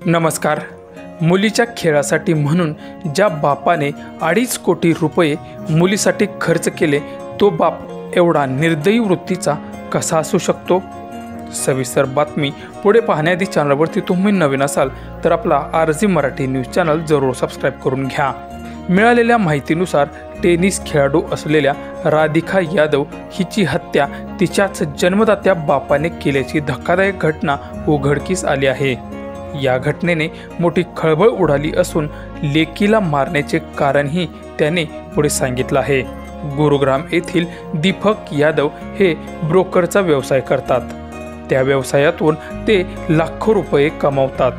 नमस्कार। मुलीच्या खेळासाठी म्हणून ज्या बापाने 2.5 कोटी रुपये मुलीसाठी खर्च केले, तो बाप एवढा निर्दयी वृत्तीचा कसा असू शकतो? सविस्तर बातमी पुढे पाहण्याआधी चॅनलवरती तुम्ही नवीन असाल तर आपला RZ मराठी न्यूज चॅनल जरूर सबस्क्राईब करून घ्या। मिळालेल्या माहितीनुसार टेनिस खेळाडू असलेल्या राधिका यादव हिची हत्या तिच्याच जन्मदात्या बापाने केल्याची धक्कादायक घटना उघडकीस आली आहे। या घटनेने मोठी खळबळ उडाली असून लेकीला मारण्याचे कारणही त्याने पुढे सांगितलं आहे। गुरुग्राम येथील दीपक यादव हे ब्रोकरचा व्यवसाय करतात। त्या व्यवसायातून ते लाखो रुपये कमावतात।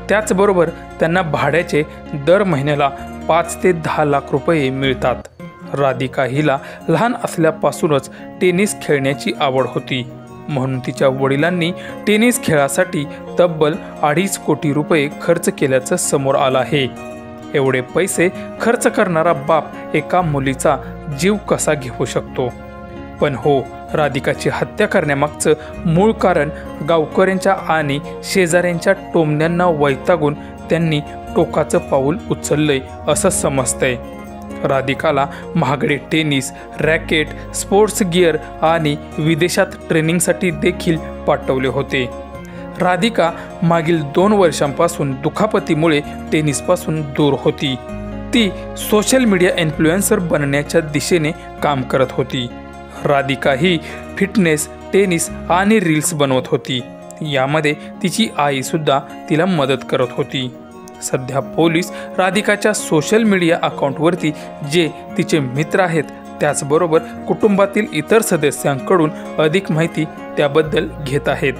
त्याचबरोबर त्यांना भाड्याचे दर महिन्याला 5 ते 10 लाख रुपये मिळतात। राधिका हिला लहान असल्यापासूनच टेनिस खेळण्याची आवड होती, म्हणून तिच्या वडिलांनी टेनिस खेळासाठी तब्बल 2.5 कोटी रुपये खर्च केल्याचं समोर आलं आहे। एवढे पैसे खर्च करणारा बाप एका मुलीचा जीव कसा घेऊ शकतो? पण हो, राधिकाची हत्या करण्यामागचं मूळ कारण गावकऱ्यांच्या आणि शेजाऱ्यांच्या टोमण्यांना वैतागून त्यांनी टोकाचं पाऊल उचललंय असं समजतंय। राधिकाला महागडे टेनिस रॅकेट, स्पोर्ट्स गिअर आणि विदेशात ट्रेनिंगसाठी देखील पाठवले होते। राधिका मागील 2 वर्षांपासून दुखापतीमुळे टेनिसपासून दूर होती। ती सोशल मीडिया इन्फ्लुएन्सर बनण्याच्या दिशेने काम करत होती। राधिका ही फिटनेस, टेनिस आणि रील्स बनवत होती। यामध्ये तिची आई सुद्धा तिला मदत करत होती। सध्या पोलीस राधिकाच्या सोशल मीडिया अकाउंटवरती जे तिचे मित्र आहेत, त्याचबरोबर कुटुंबातील इतर सदस्यांकडून अधिक माहिती त्याबद्दल घेत आहेत।